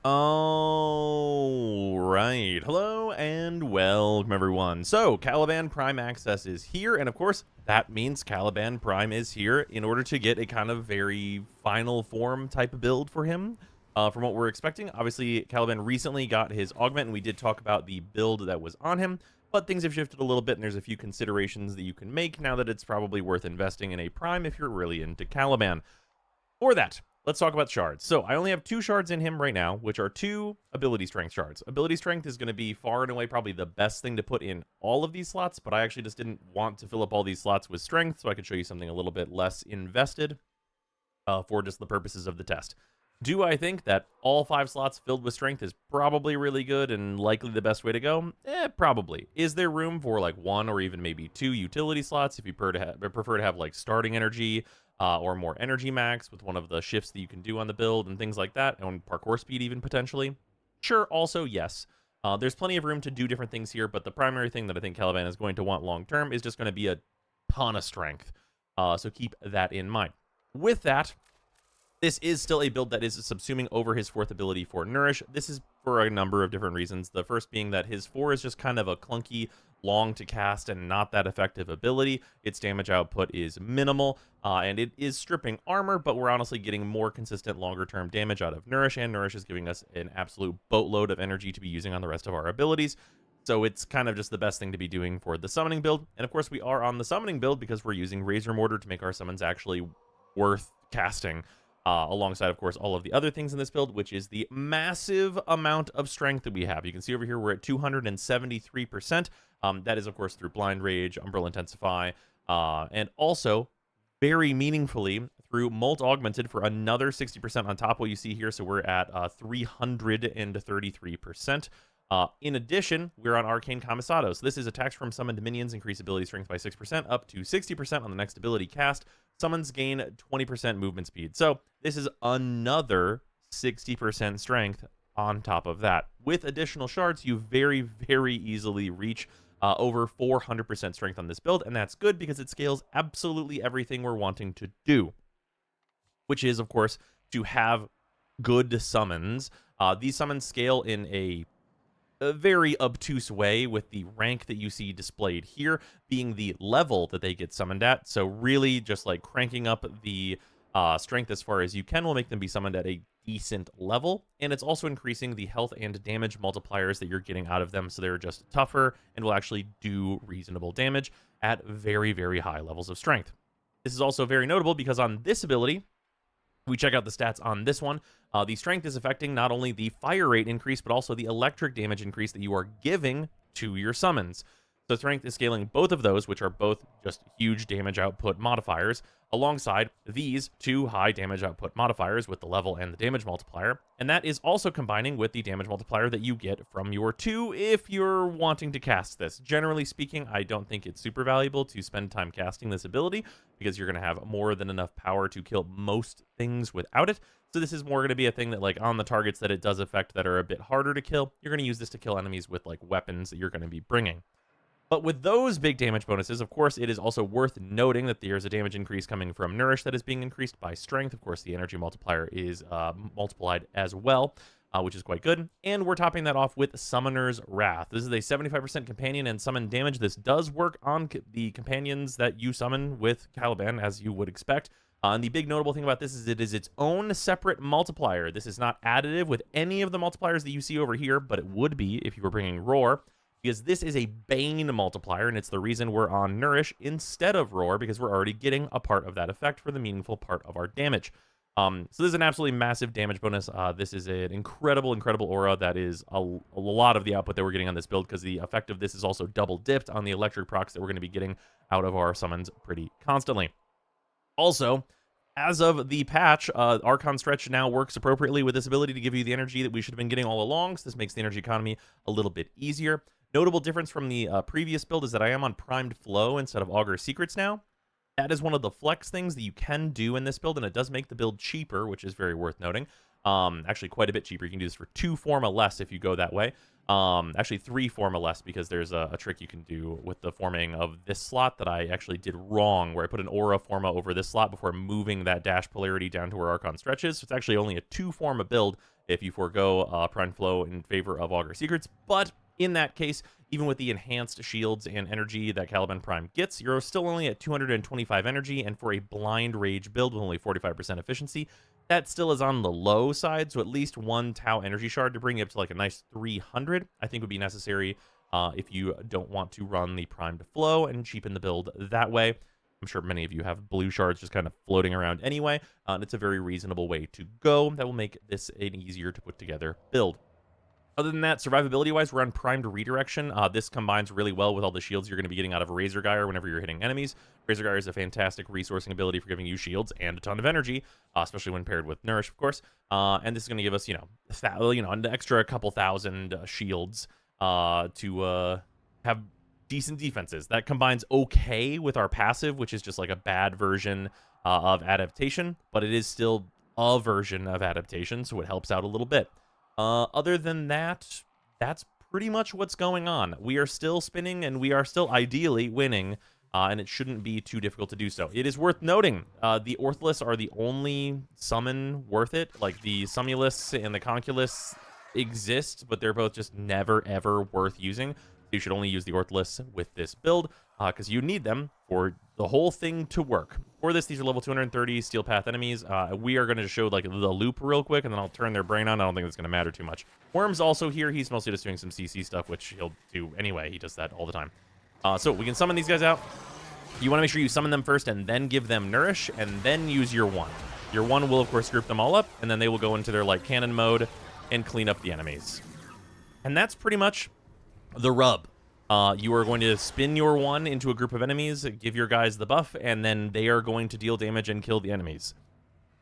All right. Hello and welcome, everyone. So, Caliban Prime Access is here, and of course, that means Caliban Prime is here in order to get a kind of very final form type of build for him. From what we're expecting, obviously, Caliban recently got his augment, and we did talk about the build that was on him, but things have shifted a little bit, and there's a few considerations that you can make now that it's probably worth investing in a Prime if you're really into Caliban. For that, let's talk about shards. So I only have 2 shards in him right now, which are 2 ability strength shards. Ability strength is going to be far and away probably the best thing to put in all of these slots, but I actually just didn't want to fill up all these slots with strength, so I could show you something a little bit less invested for just the purposes of the test. Do I think that all 5 slots filled with strength is probably really good and likely the best way to go? Probably. Is there room for like 1 or even maybe 2 utility slots if you prefer to have like starting energy or more energy max with one of the shifts that you can do on the build and things like that, and parkour speed even potentially? Sure, also yes. There's plenty of room to do different things here, but the primary thing that I think Caliban is going to want long term is just going to be a ton of strength. So keep that in mind. With that, this is still a build that is subsuming over his 4th ability for Nourish. This is for a number of different reasons. The first being that his 4 is just kind of a clunky, long to cast, and not that effective ability. Its damage output is minimal, and it is stripping armor, but we're honestly getting more consistent, longer-term damage out of Nourish, and Nourish is giving us an absolute boatload of energy to be using on the rest of our abilities. So it's kind of just the best thing to be doing for the summoning build. And of course, we are on the summoning build because we're using Razor Mortar to make our summons actually worth casting. Alongside, of course, all of the other things in this build, which is the massive amount of strength that we have. You can see over here we're at 273%. That is, of course, through Blind Rage, Umbral Intensify, and also, very meaningfully, through Molt Augmented for another 60% on top of what you see here. So we're at 333%. In addition, we're on Arcane Camisado. So this is attacks from summoned minions increase ability strength by 6%, up to 60% on the next ability cast. Summons gain 20% movement speed. So this is another 60% strength on top of that. With additional shards, you very, very easily reach over 400% strength on this build, and that's good because it scales absolutely everything we're wanting to do, which is, of course, to have good summons. These summons scale in a very obtuse way, with the rank that you see displayed here being the level that they get summoned at. So really just like cranking up the strength as far as you can will make them be summoned at a decent level, and it's also increasing the health and damage multipliers that you're getting out of them, so they're just tougher and will actually do reasonable damage at very, very high levels of strength. This is also very notable because on this ability, we check out the stats on this one. The strength is affecting not only the fire rate increase, but also the electric damage increase that you are giving to your summons. So strength is scaling both of those, which are both just huge damage output modifiers, alongside these 2 high damage output modifiers with the level and the damage multiplier. And that is also combining with the damage multiplier that you get from your 2 if you're wanting to cast this. Generally speaking, I don't think it's super valuable to spend time casting this ability because you're going to have more than enough power to kill most things without it. So this is more going to be a thing that, like, on the targets that it does affect that are a bit harder to kill, you're going to use this to kill enemies with, like, weapons that you're going to be bringing. But with those big damage bonuses, of course, it is also worth noting that there's a damage increase coming from Nourish that is being increased by strength. Of course, the energy multiplier is multiplied as well, which is quite good. And we're topping that off with Summoner's Wrath. This is a 75% companion and summon damage. This does work on the companions that you summon with Caliban, as you would expect. And the big notable thing about this is it is its own separate multiplier. This is not additive with any of the multipliers that you see over here, but it would be if you were bringing Roar, because this is a Bane multiplier, and it's the reason we're on Nourish instead of Roar, because we're already getting a part of that effect for the meaningful part of our damage. So this is an absolutely massive damage bonus. This is an incredible, incredible aura that is a lot of the output that we're getting on this build, because the effect of this is also double dipped on the electric procs that we're going to be getting out of our summons pretty constantly. Also, as of the patch, Archon Stretch now works appropriately with this ability to give you the energy that we should have been getting all along, so this makes the energy economy a little bit easier. Notable difference from the previous build is that I am on Primed Flow instead of Augur Secrets now. That is one of the flex things that you can do in this build, and it does make the build cheaper, which is very worth noting. Actually, quite a bit cheaper. You can do this for 2 Forma less if you go that way. Actually, 3 Forma less, because there's a trick you can do with the forming of this slot that I actually did wrong, where I put an Aura Forma over this slot before moving that dash polarity down to where Archon stretches. So it's actually only a 2 Forma build if you forego Prime Flow in favor of Augur Secrets. But in that case, even with the enhanced shields and energy that Caliban Prime gets, you're still only at 225 energy, and for a blind rage build with only 45% efficiency, that still is on the low side, so at least one Tau energy shard to bring you up to like a nice 300, I think would be necessary if you don't want to run the primed flow and cheapen the build that way. I'm sure many of you have blue shards just kind of floating around anyway, and it's a very reasonable way to go that will make this an easier to put together build. Other than that, survivability-wise, we're on primed redirection. This combines really well with all the shields you're going to be getting out of Razor Gyre whenever you're hitting enemies. Razor Gyre is a fantastic resourcing ability for giving you shields and a ton of energy, especially when paired with Nourish, of course. And this is going to give us, an extra couple thousand shields to have decent defenses. That combines okay with our passive, which is just like a bad version of adaptation, but it is still a version of adaptation, so it helps out a little bit. Other than that, that's pretty much what's going on. We are still spinning, and we are still ideally winning, and it shouldn't be too difficult to do so. It is worth noting, the Ortholiths are the only summon worth it. Like, the Sumulus and the Conculus exist, but they're both just never, ever worth using. You should only use the Ortholiths with this build, because you need them for the whole thing to work. For this, these are level 230 Steel Path enemies. We are going to show like the loop real quick, and then I'll turn their brain on. I don't think it's going to matter too much. Worm's also here. He's mostly just doing some CC stuff, which he'll do anyway. He does that all the time. So we can summon these guys out. You want to make sure you summon them first and then give them Nourish, and then use your one. Your one will, of course, group them all up, and then they will go into their like cannon mode and clean up the enemies. And that's pretty much the rub. You are going to spin your one into a group of enemies, give your guys the buff, and then they are going to deal damage and kill the enemies.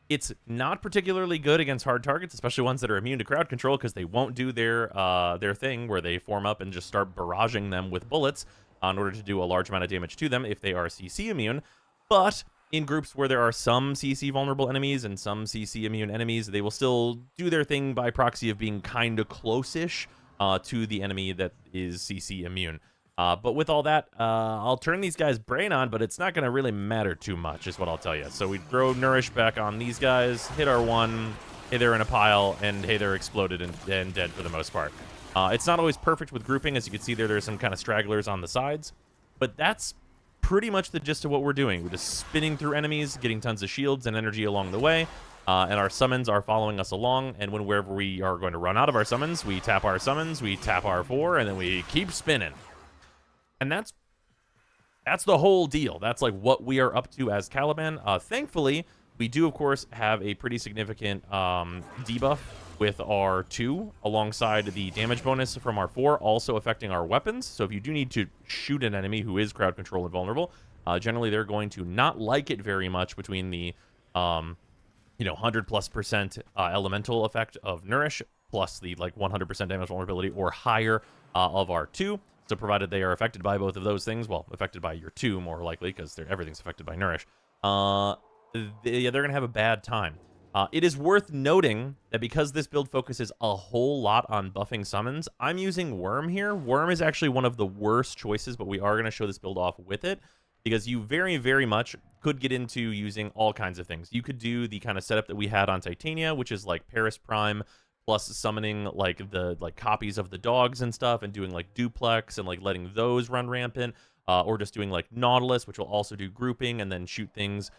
It's not particularly good against hard targets, especially ones that are immune to crowd control, because they won't do their thing where they form up and just start barraging them with bullets in order to do a large amount of damage to them if they are CC immune. But in groups where there are some CC vulnerable enemies and some CC immune enemies, they will still do their thing by proxy of being kind of close-ish to the enemy that is CC immune. But with all that, I'll turn these guys' brain on, but it's not going to really matter too much, is what I'll tell you. So we throw Nourish back on these guys, hit our one, hey, they're in a pile, and hey, they're exploded and dead for the most part. It's not always perfect with grouping. As you can see there's some kind of stragglers on the sides. But that's pretty much the gist of what we're doing. We're just spinning through enemies, getting tons of shields and energy along the way. And our summons are following us along, and whenever we are going to run out of our summons, we tap our summons, we tap our 4, and then we keep spinning. And that's the whole deal. That's like what we are up to as Caliban. Thankfully, we do, of course, have a pretty significant debuff with our 2, alongside the damage bonus from our 4, also affecting our weapons. So if you do need to shoot an enemy who is crowd control and vulnerable, generally they're going to not like it very much between the 100+% elemental effect of Nourish, plus the like 100% damage vulnerability or higher of our 2. So provided they are affected by both of those things, well, affected by your 2 more likely, because everything's affected by Nourish, they're going to have a bad time. It is worth noting that because this build focuses a whole lot on buffing summons, I'm using Worm here. Worm is actually one of the worst choices, but we are going to show this build off with it, because you very, very much could get into using all kinds of things. You could do the kind of setup that we had on Titania, which is like Paris Prime, plus summoning like the copies of the dogs and stuff, and doing like Duplex and like letting those run rampant, or just doing like Nautilus, which will also do grouping and then shoot things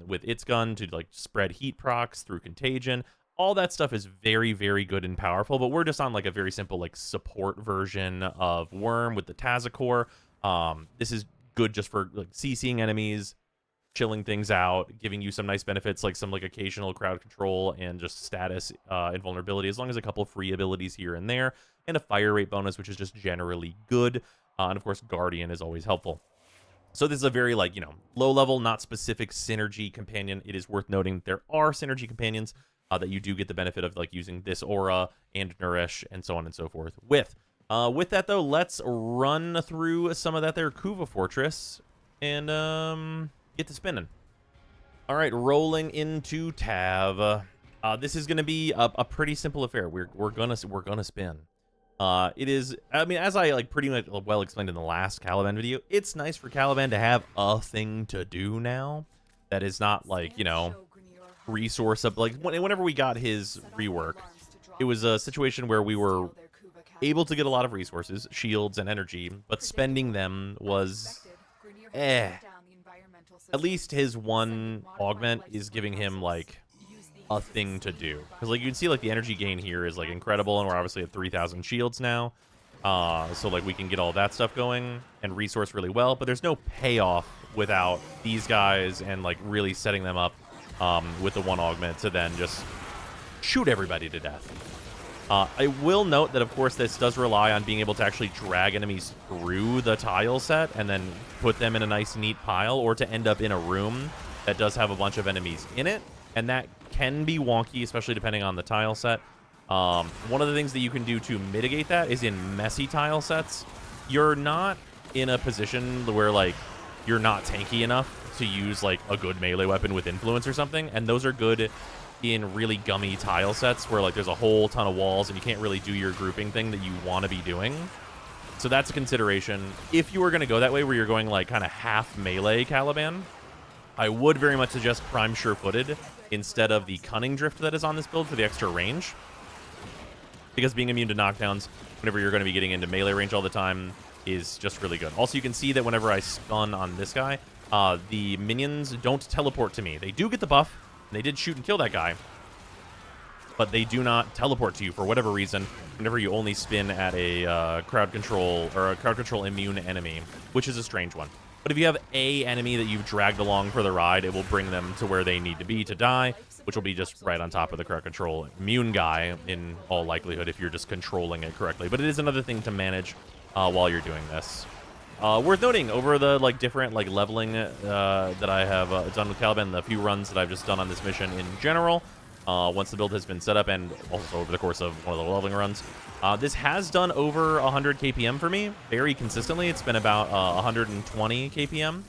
with its gun to like spread heat procs through contagion. All that stuff is very, very good and powerful, but we're just on like a very simple like support version of Worm with the Tazakor. This is good just for like CCing enemies, chilling things out, giving you some nice benefits like some like occasional crowd control and just status invulnerability, as long as a couple free abilities here and there, and a fire rate bonus, which is just generally good. And of course, Guardian is always helpful. So this is a very like, low level, not specific synergy companion. It is worth noting there are synergy companions that you do get the benefit of like using this aura and Nourish and so on and so forth with. With that though, let's run through some of that there Kuva Fortress and get to spinning. All right, rolling into Tav. This is going to be a pretty simple affair. We're gonna spin. It is, I mean, as I like pretty much well explained in the last Caliban video, it's nice for Caliban to have a thing to do now that is not like, resource up. Like whenever we got his rework, it was a situation where we were able to get a lot of resources, shields and energy, but spending them was At least his one augment is giving him like a thing to do, because like you can see like the energy gain here is like incredible, and we're obviously at 3,000 shields now, so like we can get all that stuff going and resource really well, but there's no payoff without these guys and like really setting them up with the one augment to then just shoot everybody to death. I will note that, of course, this does rely on being able to actually drag enemies through the tile set and then put them in a nice, neat pile, or to end up in a room that does have a bunch of enemies in it, and that can be wonky, especially depending on the tile set. One of the things that you can do to mitigate that is in messy tile sets, you're not in a position where, like, you're not tanky enough to use, like, a good melee weapon with influence or something, and those are good in really gummy tile sets where like there's a whole ton of walls and you can't really do your grouping thing that you want to be doing. So that's a consideration. If you were going to go that way where you're going like kind of half melee Caliban, I would very much suggest Prime Sure-Footed instead of the Cunning Drift that is on this build for the extra range, because being immune to knockdowns whenever you're going to be getting into melee range all the time is just really good. Also, you can see that whenever I spun on this guy, the minions don't teleport to me. They do get the buff. They did shoot and kill that guy, but they do not teleport to you for whatever reason whenever you only spin at a crowd control or a crowd control immune enemy, which is a strange one. But if you have a enemy that you've dragged along for the ride, it will bring them to where they need to be to die, which will be just right on top of the crowd control immune guy in all likelihood if you're just controlling it correctly. But it is another thing to manage while you're doing this. Worth noting, over the like different like leveling that I have done with Caliban, the few runs that I've just done on this mission in general, once the build has been set up, and also over the course of one of the leveling runs, this has done over 100 KPM for me, very consistently. It's been about 120 KPM,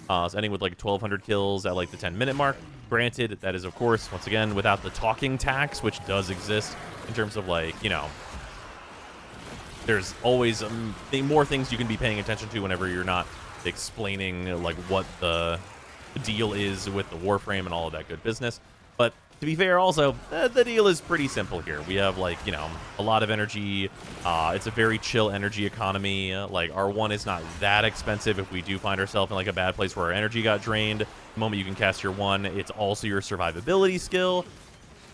so ending with like 1,200 kills at like the 10-minute mark. Granted, that is of course, once again, without the talking tax, which does exist in terms of like, you know, there's always more things you can be paying attention to whenever you're not explaining like what the deal is with the Warframe and all of that good business. But to be fair, also, the deal is pretty simple here. We have like, you know, a lot of energy. It's a very chill energy economy. Like R1 is not that expensive if we do find ourselves in like a bad place where our energy got drained. The moment you can cast your one, it's also your survivability skill.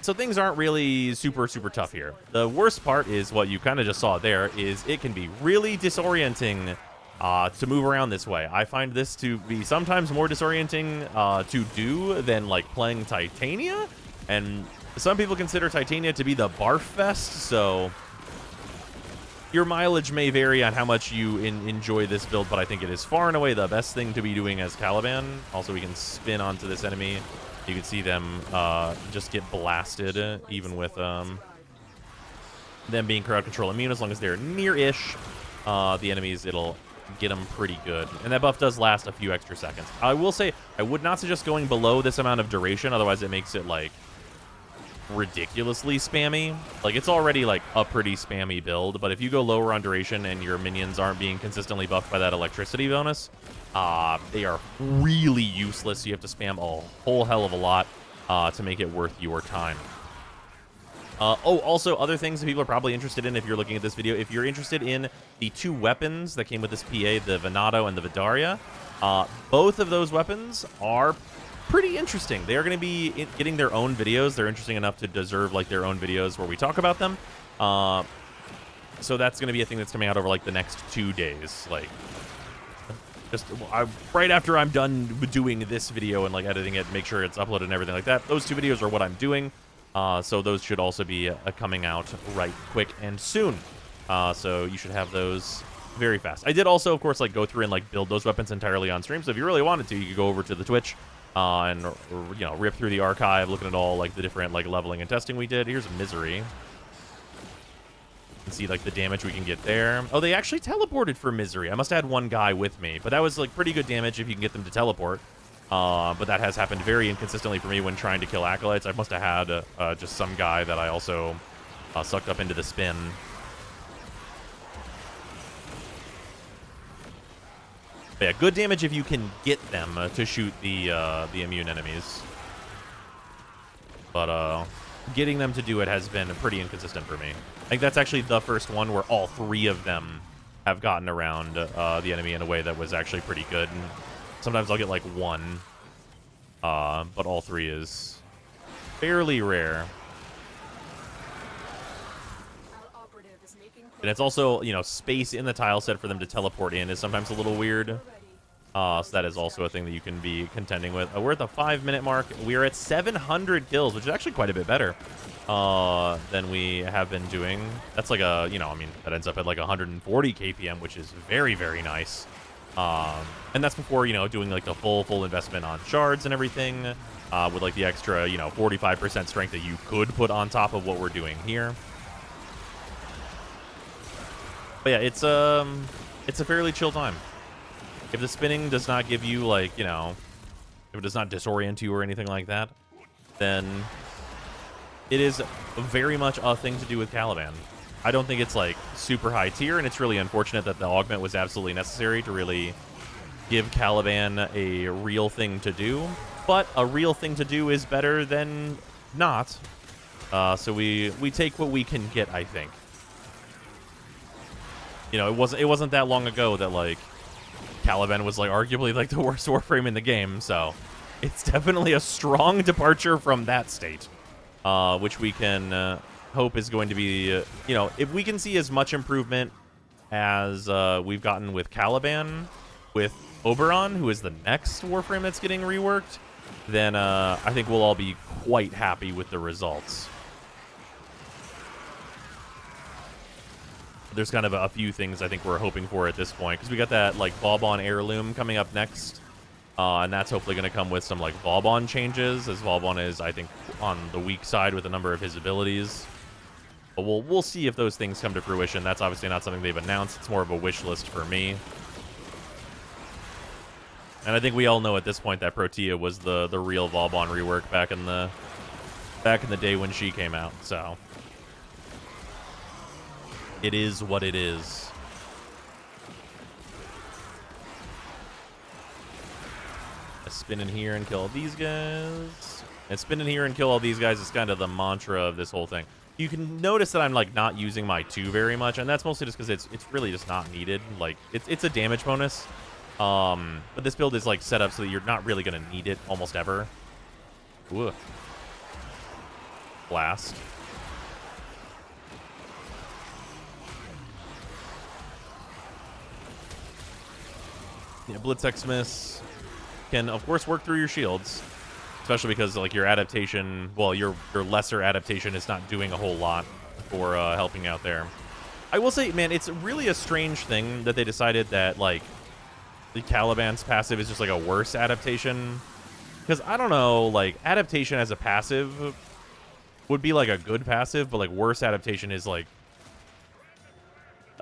So things aren't really super tough here. The worst part is what you kind of just saw there, is it can be really disorienting to move around this way. I find this to be sometimes more disorienting to do than like playing Titania, and some people consider Titania to be the barf fest, so your mileage may vary on how much you enjoy this build, but I think it is far and away the best thing to be doing as Caliban. Also, we can spin onto this enemy. You can see them just get blasted, even with them being crowd control immune. As long as they're near-ish, the enemies, it'll get them pretty good. And that buff does last a few extra seconds. I will say, I would not suggest going below this amount of duration, otherwise it makes it, like, ridiculously spammy. Like, it's already, like, a pretty spammy build, but if you go lower on duration and your minions aren't being consistently buffed by that electricity bonus, they are really useless. You have to spam a whole hell of a lot to make it worth your time. Also, other things that people are probably interested in if you're looking at this video, if you're interested in the two weapons that came with this PA, the Venato and the Vidaria, both of those weapons are pretty interesting. They are going to be getting their own videos. They're interesting enough to deserve like their own videos where we talk about them. So that's going to be a thing that's coming out over like the next 2 days. Like, just right after I'm done doing this video and like editing it, make sure it's uploaded and everything like that. Those two videos are what I'm doing. So those should also be coming out right quick and soon. So you should have those very fast. I did also, of course, like go through and like build those weapons entirely on stream. So if you really wanted to, you could go over to the Twitch and you know, rip through the archive, looking at all like the different like leveling and testing we did. Here's Misery. See like the damage we can get there. Oh, they actually teleported for Misery. I must have had one guy with me, but that was like pretty good damage if you can get them to teleport. But that has happened very inconsistently for me when trying to kill acolytes. I must have had just some guy that I also sucked up into the spin. But yeah, good damage if you can get them to shoot the immune enemies. But getting them to do it has been pretty inconsistent for me. I think that's actually the first one where all 3 of them have gotten around the enemy in a way that was actually pretty good. And sometimes I'll get like 1, but all 3 is fairly rare. And it's also, you know, space in the tile set for them to teleport in is sometimes a little weird. So that is also a thing that you can be contending with. We're at the 5-minute mark. We're at 700 kills, which is actually quite a bit better than we have been doing. That's like a, you know, I mean, that ends up at like 140 KPM, which is very, very nice. And that's before, you know, doing like the full investment on shards and everything with like the extra, you know, 45% strength that you could put on top of what we're doing here. But yeah, it's a fairly chill time. If the spinning does not give you, like, you know, if it does not disorient you or anything like that, then it is very much a thing to do with Caliban. I don't think it's, like, super high tier, and it's really unfortunate that the augment was absolutely necessary to really give Caliban a real thing to do. But a real thing to do is better than not. So we take what we can get, I think. You know, it wasn't that long ago that, like, Caliban was, like, arguably, like, the worst Warframe in the game, so it's definitely a strong departure from that state, which we can hope is going to be, you know, if we can see as much improvement as we've gotten with Caliban, with Oberon, who is the next Warframe that's getting reworked, then I think we'll all be quite happy with the results. There's kind of a few things I think we're hoping for at this point, because we got that, like, Vauban heirloom coming up next, and that's hopefully going to come with some, like, Vauban changes, as Vauban is, I think, on the weak side with a number of his abilities. But we'll see if those things come to fruition. That's obviously not something they've announced. It's more of a wish list for me. And I think we all know at this point that Protea was the real Vauban rework back in the day when she came out, so it is what it is. I spin in here and kill all these guys. And spin in here and kill all these guys is kind of the mantra of this whole thing. You can notice that I'm, like, not using my 2 very much, and that's mostly just because it's really just not needed. Like, it's a damage bonus. But this build is, like, set up so that you're not really going to need it almost ever. Ooh. Blast. Yeah, Blitz Xmas can, of course, work through your shields, especially because, like, your adaptation, well, your lesser adaptation is not doing a whole lot for helping out there. I will say, man, it's really a strange thing that they decided that, like, the Caliban's passive is just, like, a worse adaptation, because I don't know, like, adaptation as a passive would be, like, a good passive, but, like, worse adaptation is, like,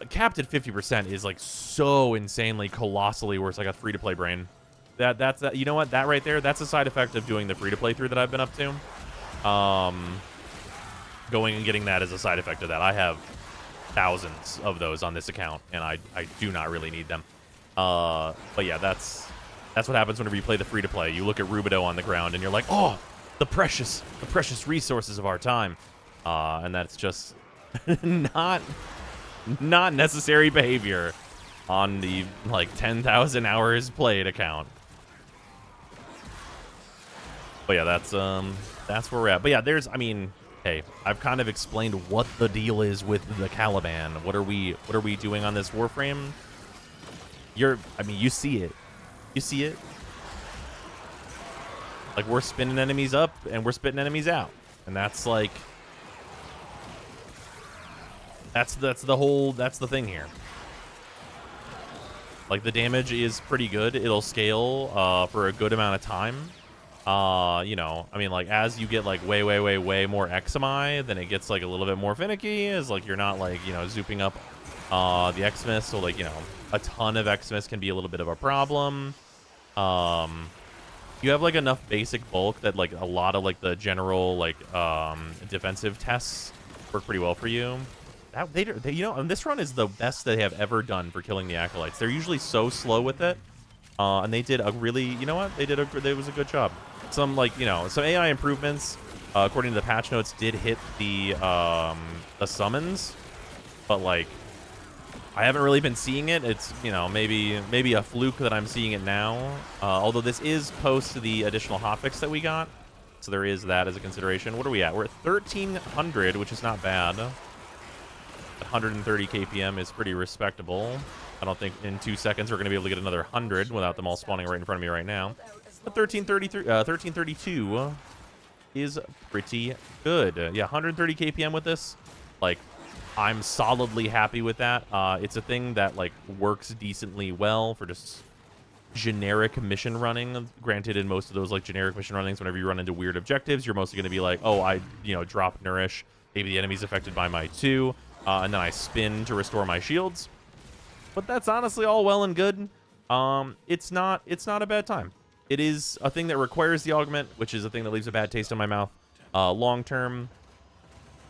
capped at 50% is, like, so insanely colossally worse. I got free-to-play brain. That's you know what? That right there, that's a side effect of doing the free-to-play through that I've been up to. Going and getting that as a side effect of that. I have thousands of those on this account, and I do not really need them. But yeah, that's what happens whenever you play the free-to-play. You look at Rubido on the ground, and you're like, oh, the precious resources of our time. And that's just not necessary behavior on the, like, 10,000 hours played account. But yeah, that's where we're at. But yeah, I mean, hey, I've kind of explained what the deal is with the Caliban. What are we doing on this Warframe? I mean, you see it. You see it. Like, we're spinning enemies up and we're spitting enemies out. And that's, like, that's the thing here. Like, the damage is pretty good. It'll scale for a good amount of time. You know, I mean, like, as you get, like, way more XMI, then it gets, like, a little bit more finicky, as, like, you're not, like, you know, zooping up the Xmas, so, like, you know, a ton of Xmas can be a little bit of a problem. You have, like, enough basic bulk that, like, a lot of, like, the general, like, defensive tests work pretty well for you. They you know, and this run is the best they have ever done for killing the Acolytes. They're usually so slow with it, and they did a really, you know what? It was a good job. Some, like, you know, some AI improvements according to the patch notes, did hit the summons, but like I haven't really been seeing it. It's, you know, maybe a fluke that I'm seeing it now. Although this is post the additional hotfix that we got, so there is that as a consideration. What are we at? We're at 1300, which is not bad. 130 KPM is pretty respectable. I don't think in 2 seconds we're going to be able to get another 100 without them all spawning right in front of me right now. But 1332 is pretty good. Yeah, 130 KPM with this. Like, I'm solidly happy with that. It's a thing that like works decently well for just generic mission running. Granted, in most of those like generic mission runnings, whenever you run into weird objectives, you're mostly going to be like, oh, I drop nourish. Maybe the enemy's affected by my 2, and then I spin to restore my shields. But that's honestly all well and good. It's not a bad time. It is a thing that requires the augment, which is a thing that leaves a bad taste in my mouth long term,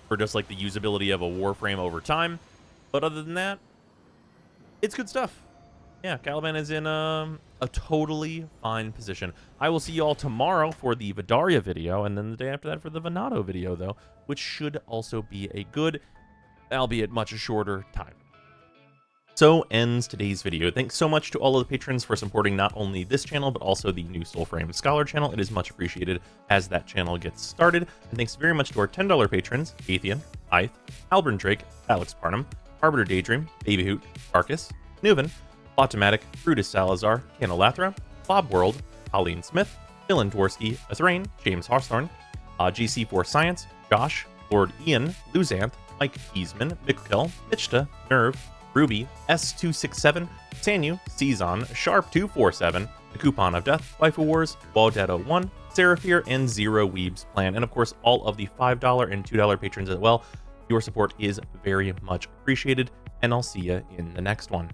for just like the usability of a Warframe over time. But other than that, it's good stuff. Yeah, Caliban is in a totally fine position. I will see you all tomorrow for the Vidaria video, and then the day after that for the Venado video, though, which should also be a good, albeit much shorter time. So ends today's video. Thanks so much to all of the patrons for supporting not only this channel, but also the new Soulframe Scholar channel. It is much appreciated as that channel gets started. And thanks very much to our $10 patrons, Atheon, Ith, Albrin Drake, Alex Parnham, Arbiter Daydream, Babyhoot, Arcus, Nuven, Plotomatic, Brutus Salazar, Canolathra, Bob World, Colleen Smith, Dylan Dworsky, Athrain, James Hawthorne, GC4 Science, Josh, Lord Ian, Luzanth, Mike Easman, Mikkel, Mitchta, Nerve, Ruby, S267, Sanyu, Cezon, Sharp247, The Coupon of Death, Waifu Wars, Waldetto1, Seraphir, and Zero Weebs Plan, and of course all of the $5 and $2 patrons as well. Your support is very much appreciated, and I'll see you in the next one.